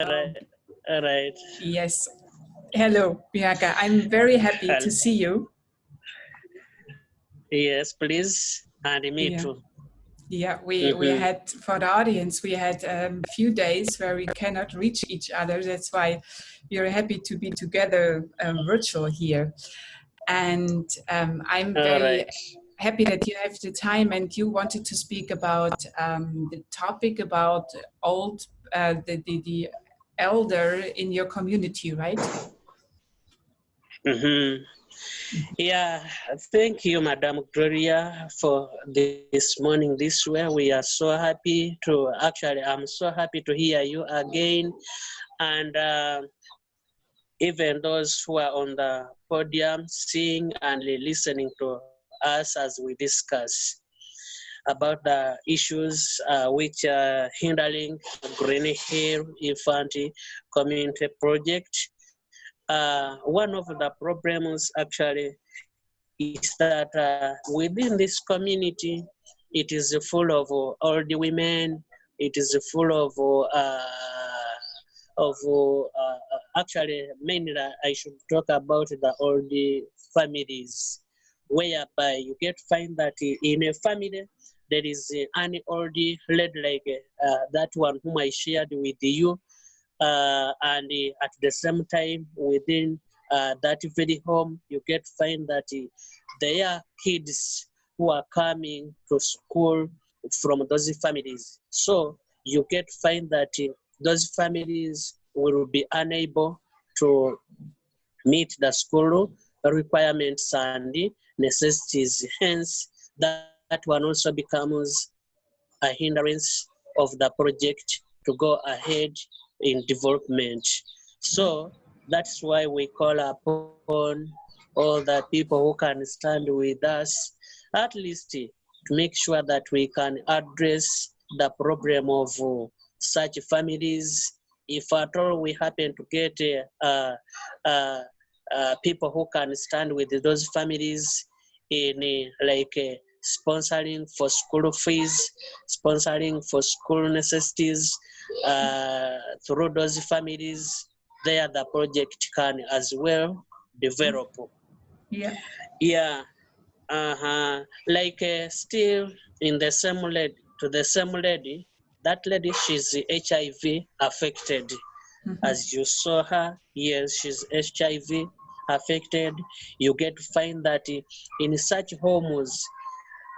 Right, right. Yes. Hello, Bianca. I'm very happy to see you. Yes, please. And me Yeah. too. Yeah, we had, for the audience, we had a few days where we cannot reach each other. That's why we are happy to be together virtual here. And I'm All very right. happy that you have the time and you wanted to speak about the topic about the elder in your community, right? Mm-hmm. Yeah, thank you, Madam Gloria, for this morning. This way, we are so happy to I'm so happy to hear you again. And even those who are on the podium, seeing and listening to us as we discuss about the issues which are hindering Green Hill Infant Community Project. One of the problems actually is that within this community, it is full of old women. It is full actually mainly I should talk about the old families, whereby you get find that in a family there is an old lady like that one whom I shared with you, and at the same time within that very home you get find that there are kids who are coming to school from those families, so you get find that those families will be unable to meet the school requirements and necessities. Hence, that one also becomes a hindrance of the project to go ahead in development. So that's why we call upon all the people who can stand with us, at least to make sure that we can address the problem of such families. If at all we happen to get people who can stand with those families in sponsoring for school fees, sponsoring for school necessities through those families, there the project can as well develop. Yeah. Yeah, still in the same lady, to the same lady, that lady, she's HIV affected. As you saw her, yes, she's HIV affected. You get to find that in such homes,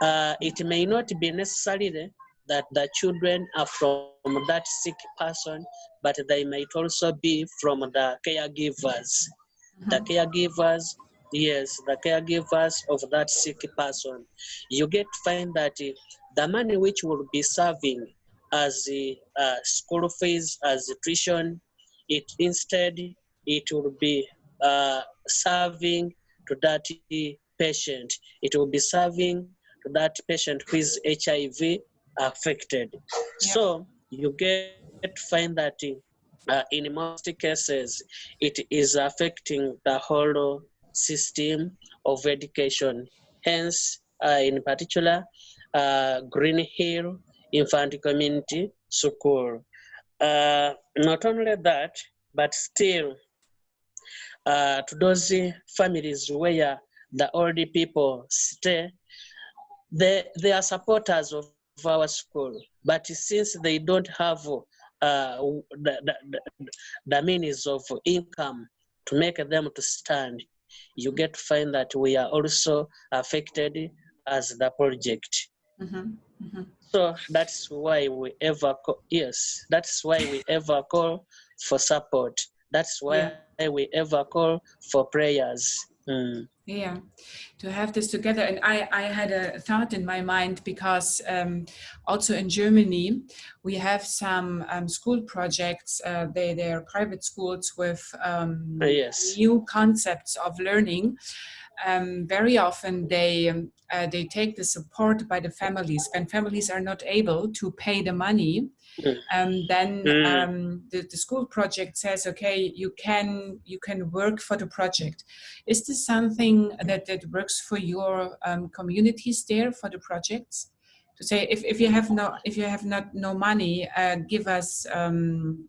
it may not be necessarily that the children are from that sick person, but they might also be from the caregivers. The caregivers, yes, the caregivers of that sick person. You get to find that the money which will be serving as school fees, as tuition, it instead it will be serving to that patient. It will be serving to that patient who is HIV affected. So you get to find that in most cases, it is affecting the whole system of education. Hence, in particular, Green Hill Infant Community School. Not only that, but still, to those families where the old people stay, they are supporters of our school, but since they don't have the means of income to make them to stand, you get to find that we are also affected as the project. So that's why we ever yes, that's why we ever call for support. That's why we ever call for prayers. Yeah, to have this together. And I had a thought in my mind because also in Germany, we have some school projects. They're private schools with Yes. new concepts of learning. Very often they take the support by the families. When families are not able to pay the money, then the school project says, okay, you can work for the project. Is this something that works for your communities there, for the projects, to say, if you have no money, give us 10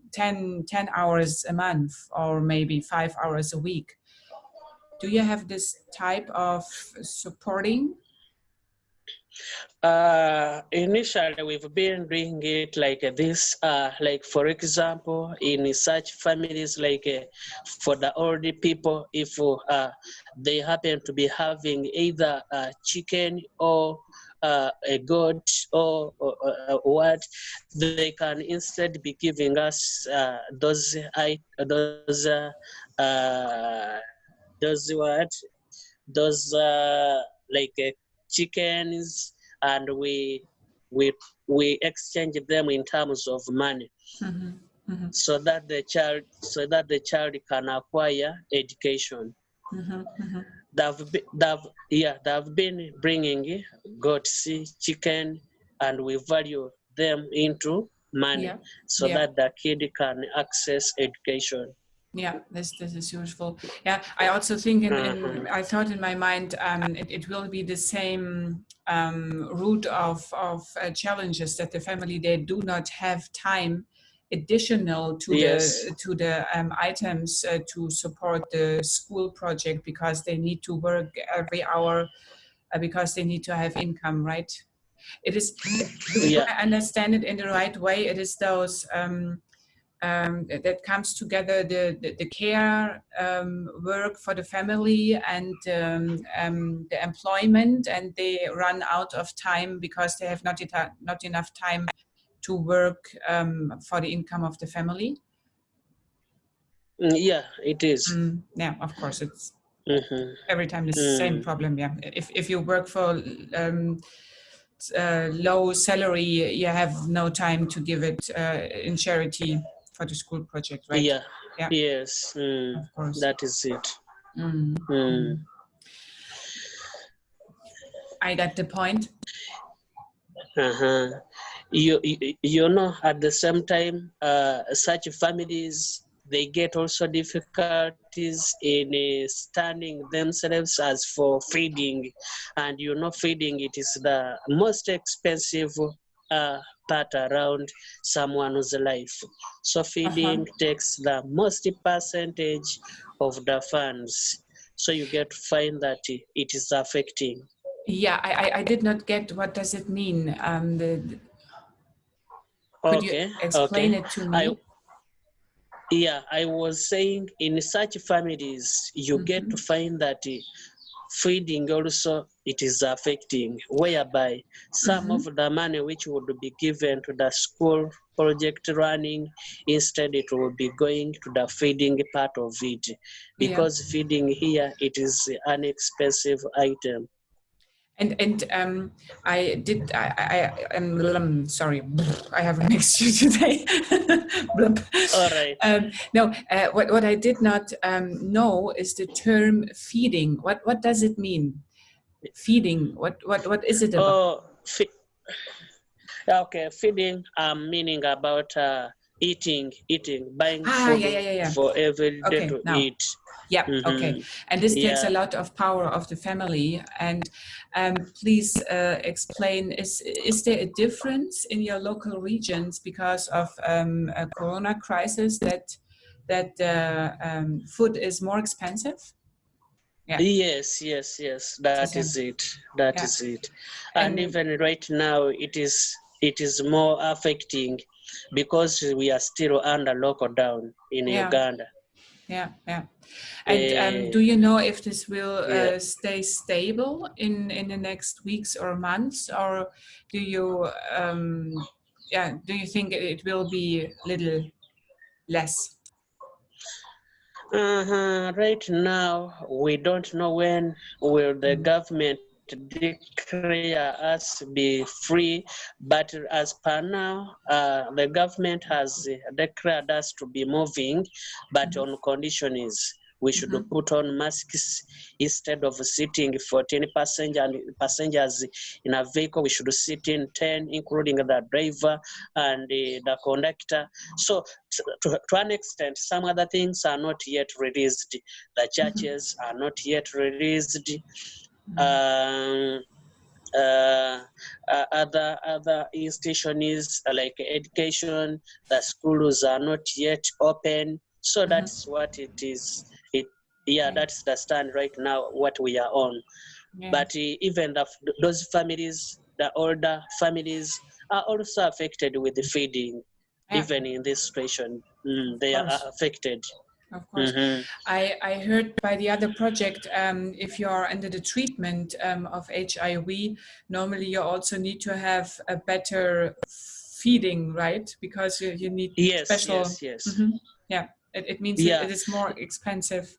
hours a month, or maybe 5 hours a week. Do you have this type of supporting? Initially, we've been doing it like this. Like for example, in such families, like for the older people, if they happen to be having either chicken or a goat or what, they can instead be giving us uh, those what those like chickens, and we we exchange them in terms of money, Mm-hmm. Mm-hmm. so that the child can acquire education. Mm-hmm. Mm-hmm. They've been bringing goats, chicken, and we value them into money Yeah, so yeah. that the kid can access education. Yeah, this is useful. Yeah, I also think Uh-huh. I thought in my mind, it will be the same root of challenges, that the family, they do not have time additional Yes. to the items to support the school project, because they need to work every hour, because they need to have income, right? It is, do Yeah. I understand it in the right way? It is those that comes together, the care work for the family, and the employment, and they run out of time because they have not enough time to work for the income of the family. Yeah, it is. Yeah, of course, it's Mm-hmm. every time the same Mm. problem. Yeah, if you work for low salary, you have no time to give it in charity for the school project, right? Yeah. Yeah, Yes. of course. That is it. Mm, Mm. mm. I got the point. Uh-huh. You know, at the same time, such families, they get also difficulties in standing themselves as for feeding, and you know, feeding, it is the most expensive uh, part around someone's life. So Uh-huh. feeding takes the most percentage of the funds. So you get to find that it is affecting. Yeah, I did not get, what does it mean? Could you Okay, explain okay. it to I me? Yeah, I was saying in such families, you get to Mm-hmm. find that feeding also it is affecting, whereby some Mm-hmm. of the money which would be given to the school project running, instead it will be going to the feeding part of it, Yeah. because feeding here it is an expensive item. And I did I am sorry, I have a mixture today. Blub. All right. No, what I did not know is the term feeding. What does it mean? Feeding. What is it about? Oh, okay, feeding, meaning about eating, buying Ah, food yeah, yeah, yeah, yeah. for every day Okay, to now. eat. Yeah, okay. Mm-hmm. And this takes a Yeah. lot of power of the family. And please explain, is there a difference in your local regions because of a corona crisis, that food is more expensive? Yeah, Yes. it's the That same. is it. That Yeah. is it. And And even right now, it is more affecting because we are still under lockdown in yeah, Uganda. yeah. And Uh, do you know if this will yeah. stay stable in the next weeks or months, or do you do you think it will be little less? Right now, we don't know when will the Mm. government declare us be free, but as per now, the government has declared us to be moving, but Mhm. on condition is we should Mhm. put on masks instead of sitting 14 passengers in a vehicle. We should sit in 10, including the driver and the conductor. So to an extent, some other things are not yet released. The Mhm. churches are not yet released. Mhm. Um, other institutions like education, the schools are not yet open. So that's what it is. That's the stand right now, what we are on. Yeah. But even those families, the older families, are also affected with the feeding. Yeah, Even in this situation, of they are course. affected. Of course. I heard by the other project, if you are under the treatment of HIV, normally you also need to have a better feeding, right? Because you need Yes, special. yes, yes. Mhm. Yeah, it means Yeah, it is more expensive.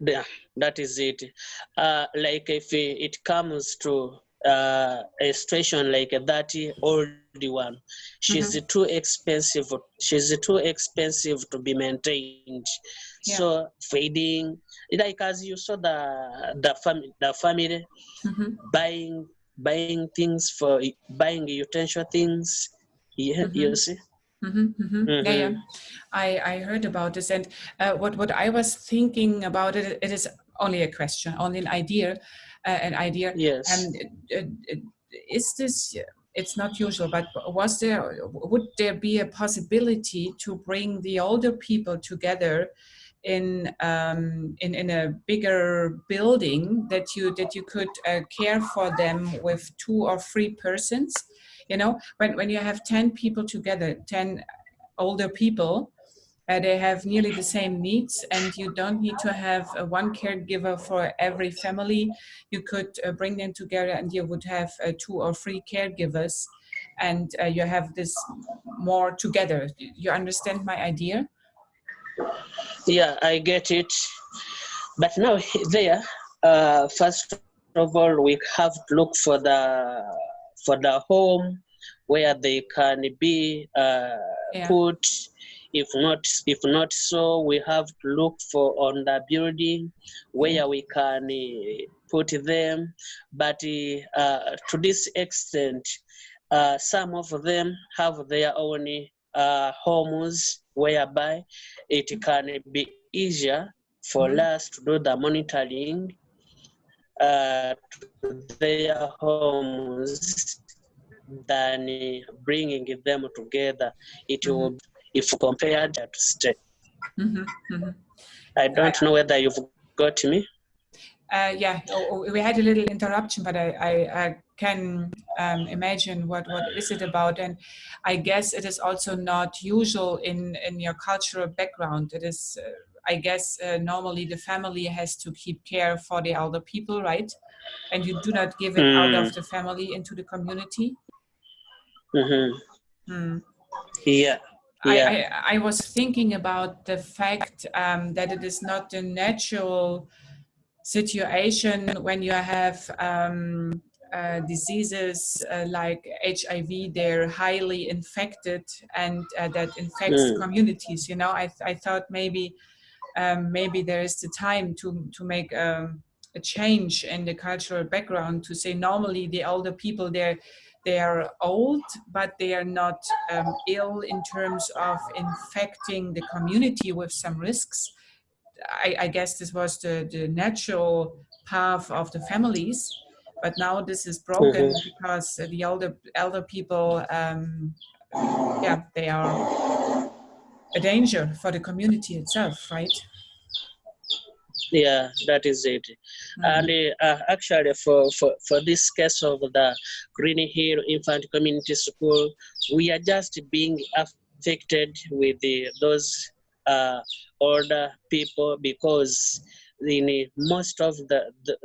yeah, that is it. Like if it comes to a situation like that old one, she's Mhm. too expensive. She's too expensive to be maintained. Yeah. So feeding, like as you saw the family Mhm. buying things for buying utensil things. Yeah, you Mhm. see. Yeah, yeah. Mm-hmm. I heard about this, and what I was thinking about it, it is only a question, only an idea, an idea. Yes. Um, uh, uh, is this? It's not usual, but would there be a possibility to bring the older people together in a bigger building that you could care for them with 2 or 3 persons? You know, when you have 10 people together, 10 older people, they have nearly the same needs, and you don't need to have one caregiver for every family. You could bring them together, and you would have 2 or 3 caregivers, and you have this more together. You understand my idea? Yeah, I get it. But now there, first of all, we have to look for the home where they can be Yeah. put. If not so, we have to look for on the building Yeah. where we can put them. But to this extent, some of them have their own homes whereby it can be easier for Mhm. us to do the monitoring to their homes than bringing them together. It will be easier Mhm. if compared to stay. Mhm. Mhm. I don't know whether you've got me. Yeah, we had a little interruption, but I can imagine what is it about, and I guess it is also not usual in your cultural background. It is, I guess, normally the family has to keep care for the elder people, right? And you do not give it out Mm, of the family into the community. mm-hmm. Hmm. Yeah, yeah. I was thinking about the fact that it is not the natural situation when you have diseases like HIV. They're highly infected, and that infects Mm, communities. You know, I thought maybe there is the time to make a change in the cultural background, to say normally the older people, they are old, but they are not ill in terms of infecting the community with some risks. I guess this was the natural path of the families, but now this is mm-hmm. broken because the elder people, yeah, they are a danger for the community itself, right? Yeah, that is it. And Mm. actually, for this case of the Green Hill Infant Community School, we are just being affected with those older people because in most of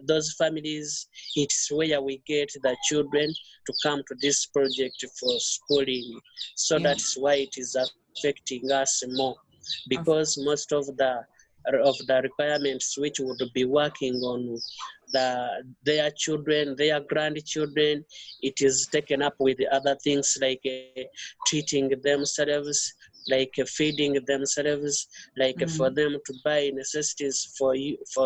those families, it's where we get the children to come to this project for schooling. So Yeah, that's why it is affecting us more because of most of the requirements which would be working on their children, their grandchildren, it is taken up with other things like treating themselves, like feeding themselves, like for mm, them to buy necessities for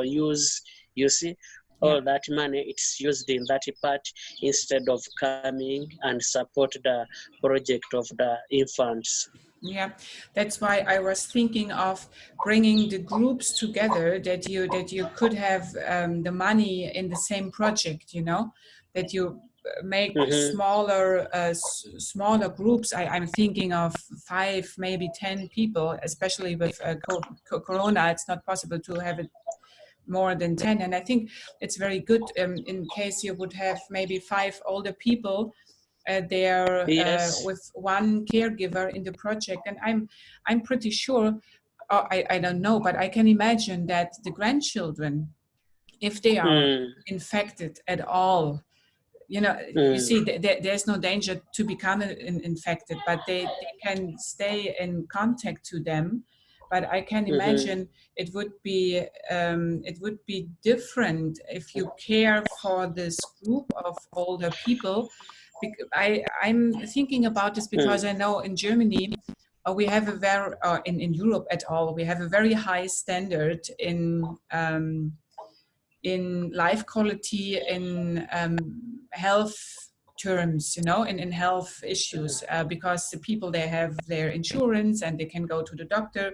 use. You see, yeah. all that money it's used in that part instead of coming and support the project of the infants. Yeah, that's why I was thinking of bringing the groups together, that you could have the money in the same project. You know, that you make smaller groups. I'm thinking of 5, maybe 10 people, especially with Corona. It's not possible to have it more than 10. And I think it's very good in case you would have maybe 5 older people there Yes. with one caregiver in the project. And I'm pretty sure, I don't know, but I can imagine that the grandchildren, if they are infected at all, you see, there's no danger to become infected, but they can stay in contact to them. But I can imagine it would be different if you care for this group of older people. I'm thinking about this because I know in Germany we have a very in Europe at all, we have a very high standard in life quality, in health terms, in health issues, because the people, they have their insurance and they can go to the doctor.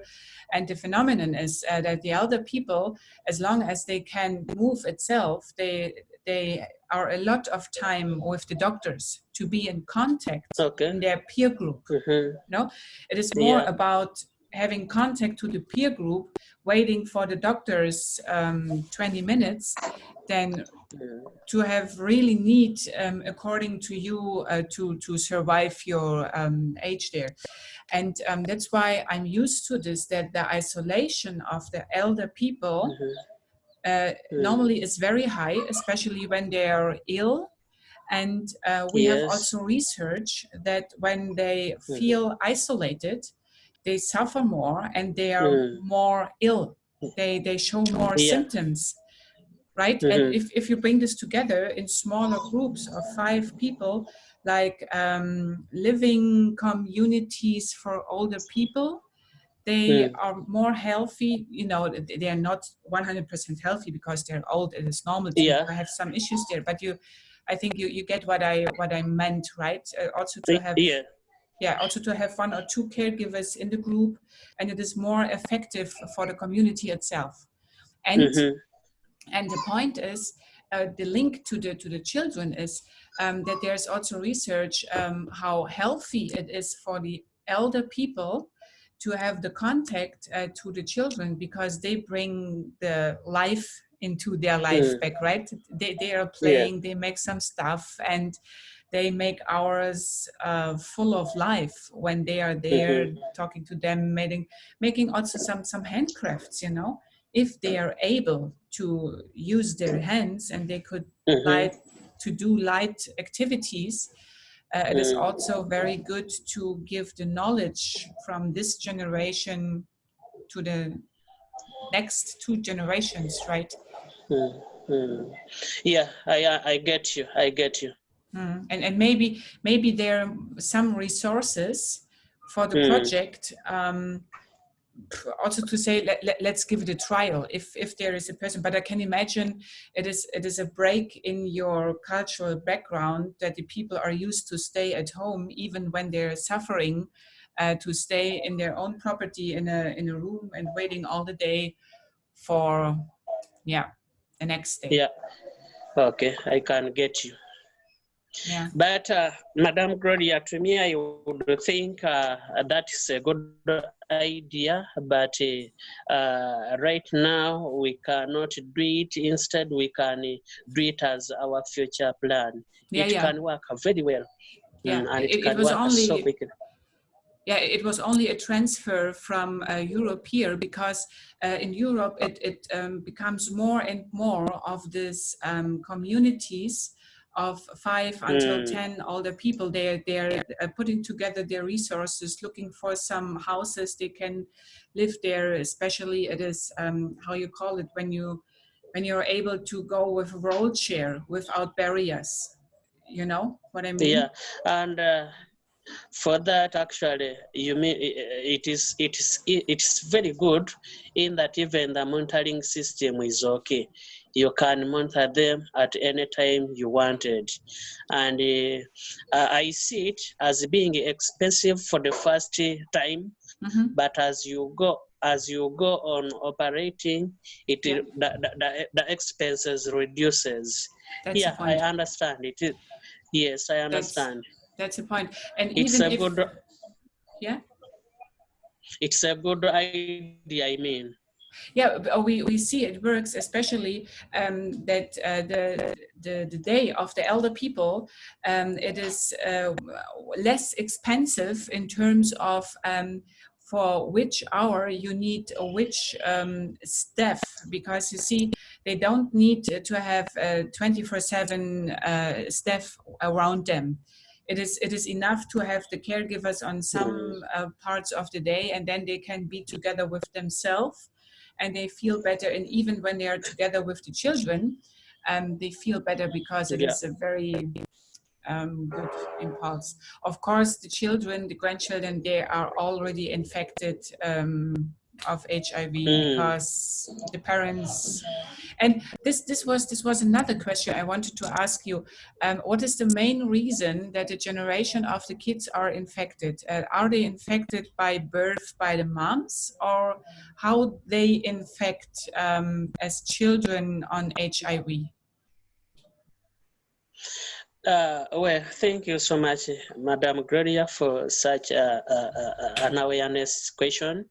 And the phenomenon is that the elder people, as long as they can move itself, they are a lot of time with the doctors to be in contact in their peer group. It is more about having contact to the peer group, waiting for the doctors 20 minutes, than to have really need, according to you, to survive your age there. And that's why I'm used to this, that the isolation of the elder people normally is very high, especially when they are ill. And we have also research that when they feel isolated, they suffer more and they are more ill. They show more symptoms, right? And if you bring this together in smaller groups of 5 people, like living communities for older people, they are more healthy. They are not 100% healthy because they're old. It is normal to have some issues there, but I think you get what I meant, right? Also to have also to have 1 or 2 caregivers in the group, and it is more effective for the community itself. And the point is, the link to the children is that there's also research how healthy it is for the elder people to have the contact to the children, because they bring the life into their life back, right? They are playing, they make some stuff, and they make hours full of life when they are there, talking to them, making also some handcrafts, if they are able to use their hands and they could do light activities. It is also very good to give the knowledge from this generation to the next 2 generations, right? Yeah, I get you. And maybe there are some resources for the project, also to say, let's give it a trial if there is a person. But I can imagine it is a break in your cultural background that the people are used to stay at home even when they're suffering, to stay in their own property in a room and waiting all the day for the next day. Yeah, okay, I can get you. Yeah. But Madam Gloria, to me, I would think that is a good idea, but right now we cannot do it. Instead, we can do it as our future plan. It can work very well, and it can work so quickly. Yeah, it was only a transfer from Europe here, because in Europe it becomes more and more of these communities of 5 until 10 older people. They're putting together their resources, looking for some houses they can live there. Especially it is how you call it, when you're able to go with a roll chair without barriers. You know what I mean? Yeah, and for that, actually, you mean it's very good in that even the monitoring system is okay. You can monitor them at any time you wanted, and I see it as being expensive for the first time, but as you go on operating it, Yeah, the expenses reduces. that's the Yeah, I point. understand it. Yes, I That's understand. that's the point. And It's even a if, good yeah. idea, I mean. Yeah, we see it works, especially that the day of the elder people, it is less expensive in terms of for which hour you need which staff, because you see they don't need to have 24/7 staff around them. It is enough to have the caregivers on Mm, some parts of the day, and then they can be together with themselves and they feel better. And even when they are together with the children, they feel better because it yeah. is a very good impulse. Of course, the children, the grandchildren, they are already infected of HIV Mm, because the parents. And this was another question I wanted to ask you. What is the main reason that a generation of the kids are infected? Are they infected by birth by the moms, or how they infect as children on HIV? well, thank you so much, Madam Gloria, for such an awareness question.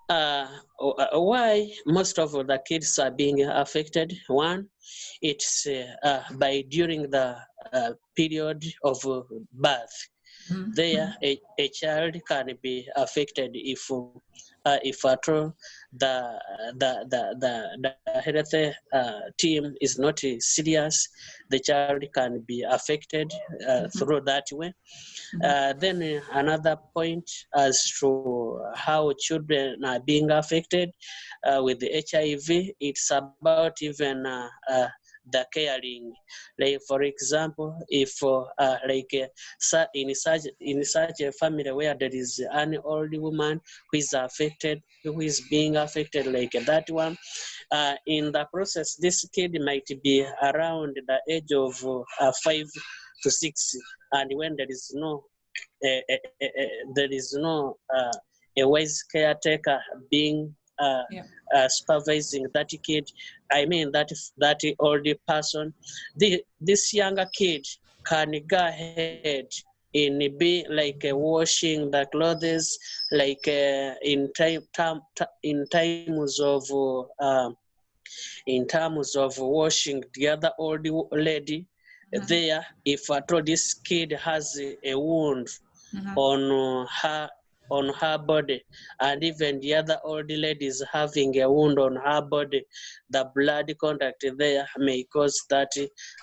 Why most of the kids are being affected? One, it's by during the period of birth. There, a child can be affected if at all the health team is not serious. The child can be affected through that way. Then another point as to how children are being affected with the HIV, it's about even the caring. Like for example, if in such a family where there is an old woman who is affected, who is being affected like that one, in the process, this kid might be around the age of 5 to 6, and when there is no there is no a wise caretaker being Yeah. supervising that kid. I mean that old person. This younger kid can go ahead in be like washing the clothes, like in times of washing the other old lady there. If at all this kid has a wound on her body, and even the other old lady is having a wound on her body, the blood contact there may cause that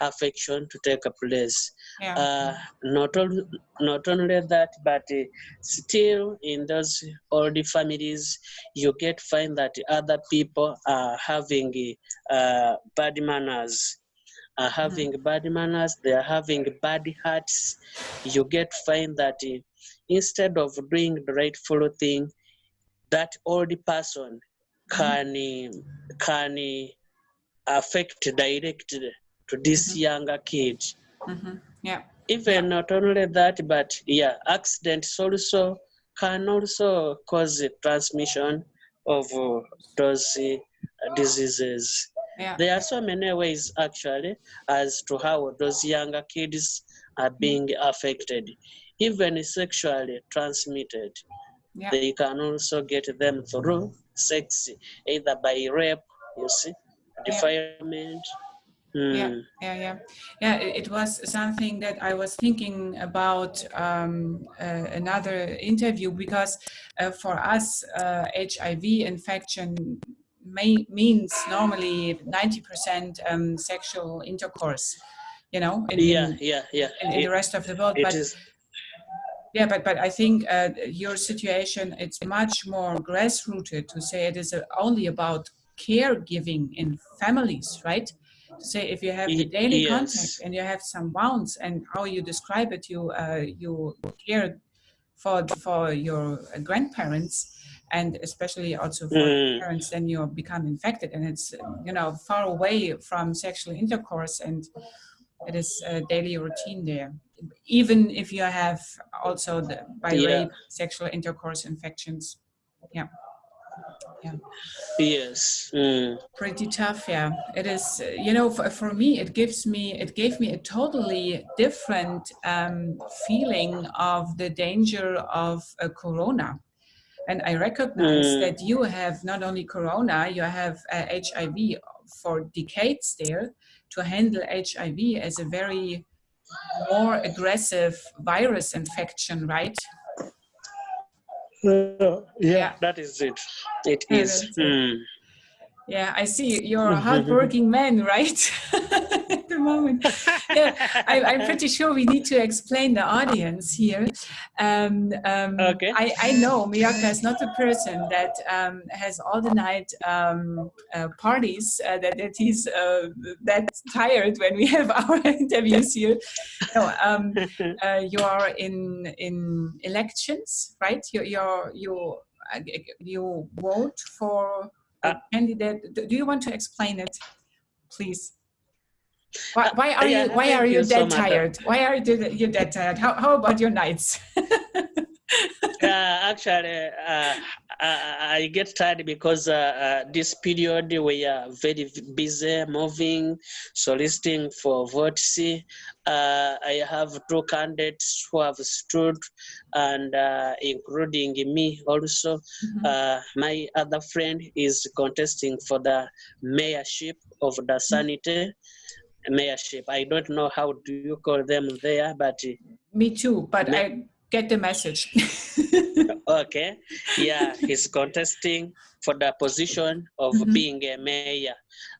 affection to take place. Yeah. Not only that, but still in those old families you get find that other people are having bad manners, they are having bad hearts. You get find that instead of doing the rightful thing, that old person can can affect directly to this younger kid. Yeah. Yeah. Even not only that, but yeah, accidents also can also cause the transmission of those diseases. Yeah. There are so many ways actually as to how those younger kids are Yeah. being affected, even sexually transmitted. Yeah. They can also get them through sex, either by rape, you see, Yeah. defilement. Yeah, Hmm. yeah. It was something that I was thinking about another interview, because for us, HIV infection means normally 90% sexual intercourse, in, Yeah, in yeah, yeah. in the rest of the world. It But is. yeah, but I think your situation, it's much more grassrooted to say it is only about caregiving in families, right? To say if you have the daily contact Yes. and you have some wounds, and how you describe it, you care for your grandparents, and especially also for your Mm, parents, then you become infected, and it's far away from sexual intercourse, and it is a daily routine there. even if you have also by Yeah. rape, sexual intercourse infections. Yeah. Yeah. Yes. Pretty tough. Yeah, it is. For me, it gave me a totally different feeling of the danger of corona. And I recognize that you have not only corona, you have HIV for decades there. To handle HIV as a very more aggressive virus infection, right? Yeah, Yeah, that is it. It is. that's it. Yeah, I see you're a hardworking man, right? At the moment. Yeah, I'm pretty sure we need to explain the audience here. Okay. I know Miyaka is not a person that has all the night parties, that he's that tired when we have our interviews here. No, you are in elections, right? You vote for Uh, a candidate. Do you want to explain it, please? Why are yeah, thank you you so that much. tired? Why are you that tired? How about your nights? Actually, I get tired because this period we are very busy moving, soliciting for votes. I have two candidates who have stood, and including me also. My other friend is contesting for the mayorship of the Sanite mayorship. I don't know how do you call them there, but Me too, but I get the message. okay, yeah, he's contesting for the position of being a mayor,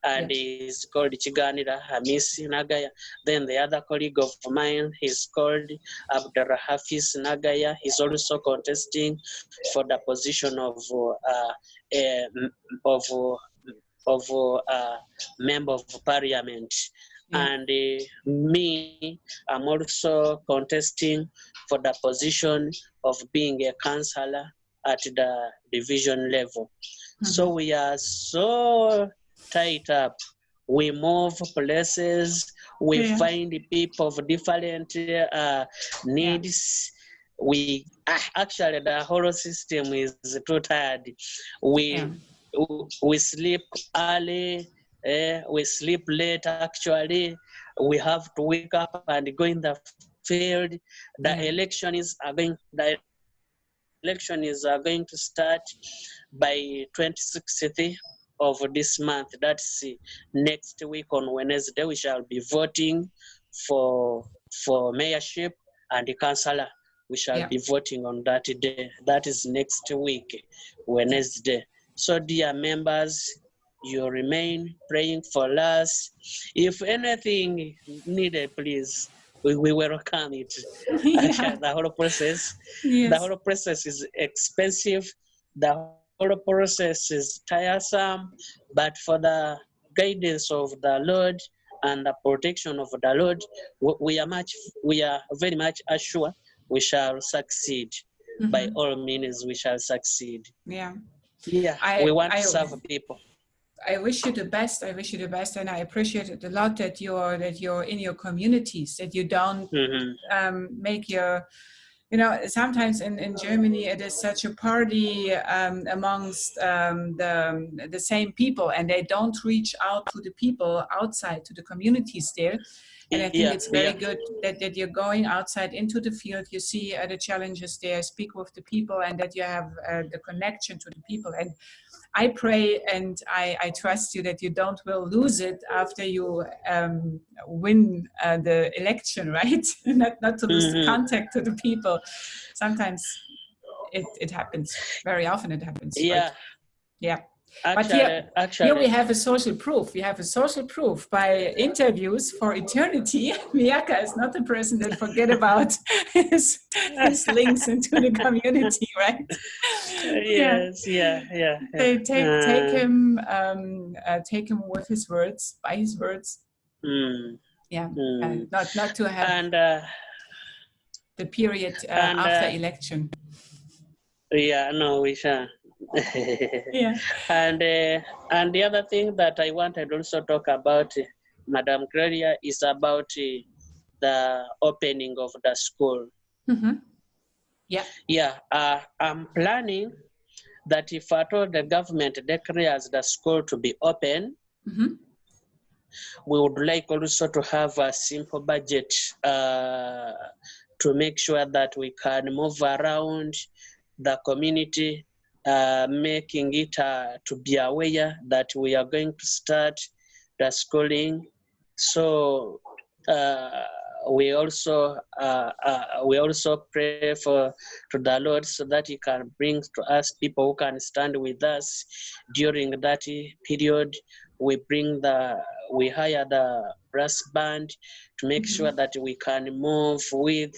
and Yeah. he's called Chiganira Hamisi Nagaya. Then the other colleague of mine, he's called Abdurrahafis Nagaya. He's also contesting for the position of a, of of member of parliament. Yeah. And me, I'm also contesting for the position of being a councillor at the division level. So we are so tied up. We move places, we find people of different needs. We actually, the whole system is too tired. Yeah. We sleep early, we sleep late. Actually, we have to wake up and go in the field. The election is going to start by 26th of this month. That's next week on Wednesday. We shall be voting for mayorship and the councillor. We shall be voting on that day. That is next week, Wednesday. So, dear members, you remain praying for us. If anything needed, please, we welcome it. Actually, the whole process is expensive. The whole process is tiresome, but for the guidance of the Lord and the protection of the Lord, we are very much assured we shall succeed. By all means, we shall succeed. Yeah. Yeah, we want to serve people. I wish you the best. I wish you the best, and I appreciate it a lot that you're in your communities, that you don't make your. Sometimes in Germany it is such a party amongst the same people, and they don't reach out to the people outside, to the communities there. And I think it's very good that you're going outside into the field. You see the challenges there, speak with the people, and that you have the connection to the people. And I pray and I trust you that you don't will lose it after you win the election, right? not to lose the contact to the people. Sometimes it happens. Very often it happens. Yeah. Right? Yeah. Actually, But here we have a social proof. We have a social proof by interviews for eternity. Miyaka is not the person that forget about his links into the community, right? Yes, yeah. They take him with his words, by his words. Yeah, not to have and the period after election. Yeah, no, we shall. Yeah. And the other thing that I wanted also talk about, Madam Gloria, is about the the opening of the school. Yeah. Yeah, I'm planning that if at all the government declares the school to be open, we would like also to have a simple budget to make sure that we can move around the community, making it to be aware that we are going to start the schooling. So we also pray to the Lord so that He can bring to us people who can stand with us during that period. We hire the brass band to make sure that we can move with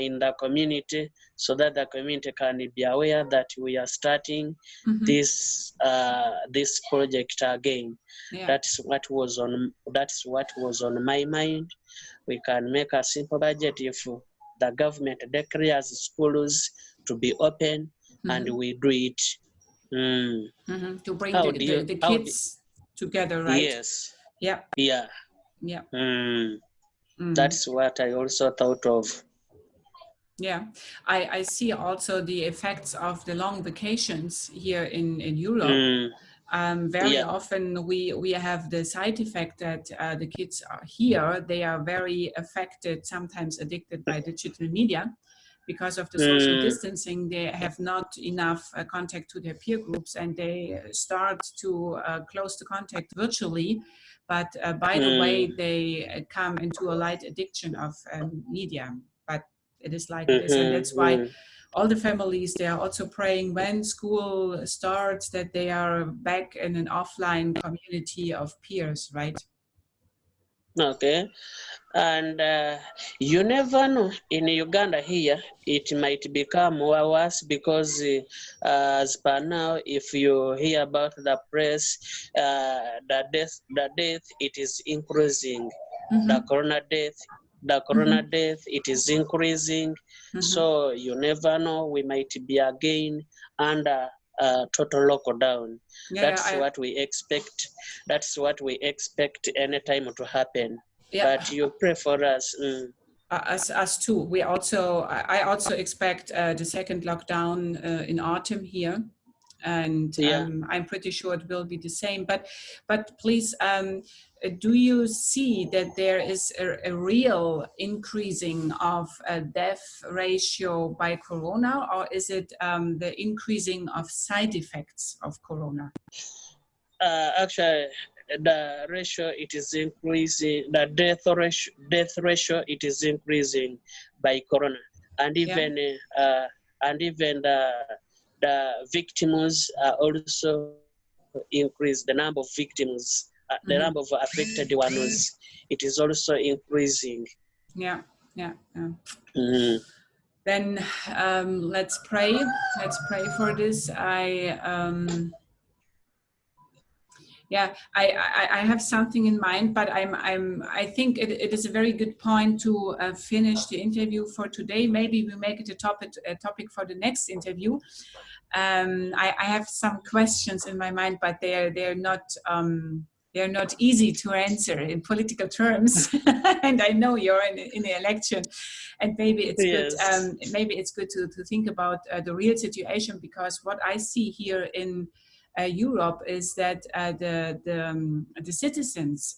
in the community, so that the community can be aware that we are starting this project again. Yeah. That's what was on my mind. We can make a simple budget if the government declares schools to be open, and we do it. To bring How the, do the, you? the kids together, right? Yes. Yeah. Yeah. Yeah. That's what I also thought of. Yeah, I see also the effects of the long vacations here in Europe. Very Yeah. often we have the side effect that the kids are here, they are very affected, sometimes addicted by digital media. Because of the social distancing, they have not enough contact to their peer groups, and they start to close the contact virtually. But by the way, they come into a light addiction of media. But it is like it is, and that's why all the families, they are also praying when school starts that they are back in an offline community of peers, right? Okay. And you never know, in Uganda here it might become worse, because as per now, if you hear about the press, the death it is increasing. The corona death it is increasing. So you never know, we might be again under total lockdown. That's what we expect. That's what we expect any time to happen. But you pray for us. Us too. I also expect the second lockdown in autumn here, and I'm pretty sure it will be the same. But please, do you see that there is a real increasing of a death ratio by corona, or is it the increasing of side effects of corona? Actually, the ratio it is increasing. The death ratio it is increasing by corona, and even the victims are also increased. The number of victims, the number of affected ones, it is also increasing. Yeah. Then let's pray. Let's pray for this. I have something in mind, but I think it is a very good point to finish the interview for today. Maybe we make it a topic for the next interview. I have some questions in my mind, but they're not easy to answer in political terms. And I know you're in the election, and maybe it's good. Maybe it's good to think about the real situation, because what I see here in Europe is that the citizens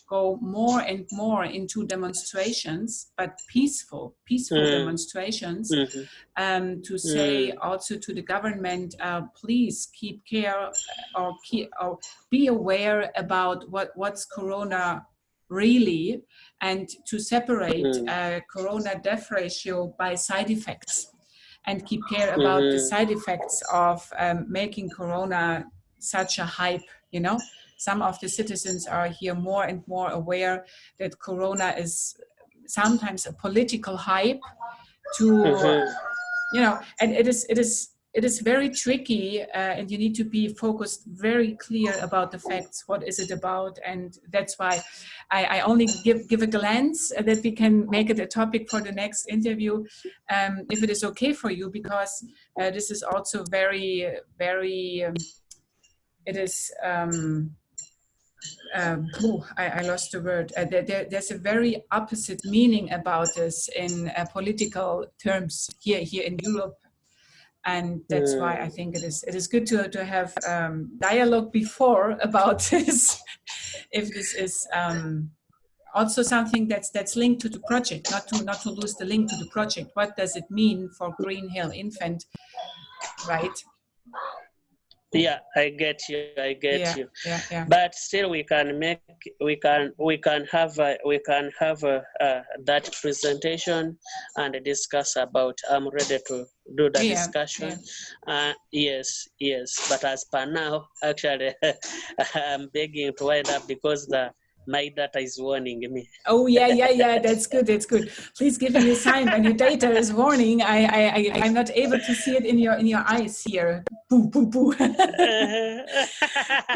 go more and more into demonstrations, but peaceful demonstrations, to say also to the government, please keep care, or be aware about what's corona really, and to separate corona death ratio by side effects, and keep care about the side effects of making corona such a hype. Some of the citizens are here more and more aware that corona is sometimes a political hype to and it is very tricky, and you need to be focused, very clear about the facts. What is it about? And that's why I only give a glance, that we can make it a topic for the next interview, if it is okay for you, because this is also very, very, it is I lost the word. There's a very opposite meaning about this in political terms here in Europe, and that's why I think it is good to have dialogue before about this. If this is also something that's linked to the project, not to lose the link to the project. What does it mean for Green Hill Infant, right? Yeah, I get you. I get you. Yeah. But still, we can have that presentation and discuss about. I'm ready to do the discussion. Yes. But as per now, actually, I'm begging to wind up because my data is warning me. Oh yeah. That's good. Please give me a sign when your data is warning. I'm not able to see it in your eyes here. Boo.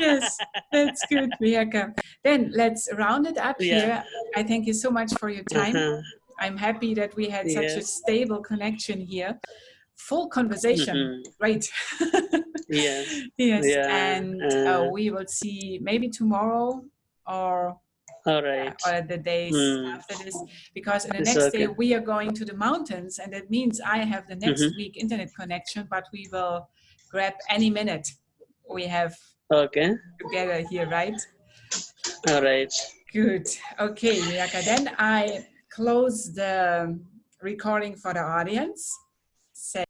Yes, that's good, Miyaka. Then let's round it up here. I thank you so much for your time. I'm happy that we had such a stable connection here. Full conversation. Great. Yes. And we will see maybe tomorrow or the days after this, because in the next day we are going to the mountains, and that means I have the next week internet connection, but we will grab any minute we have together here, right? All right. Good. Okay, Miyaka, then I close the recording for the audience. Say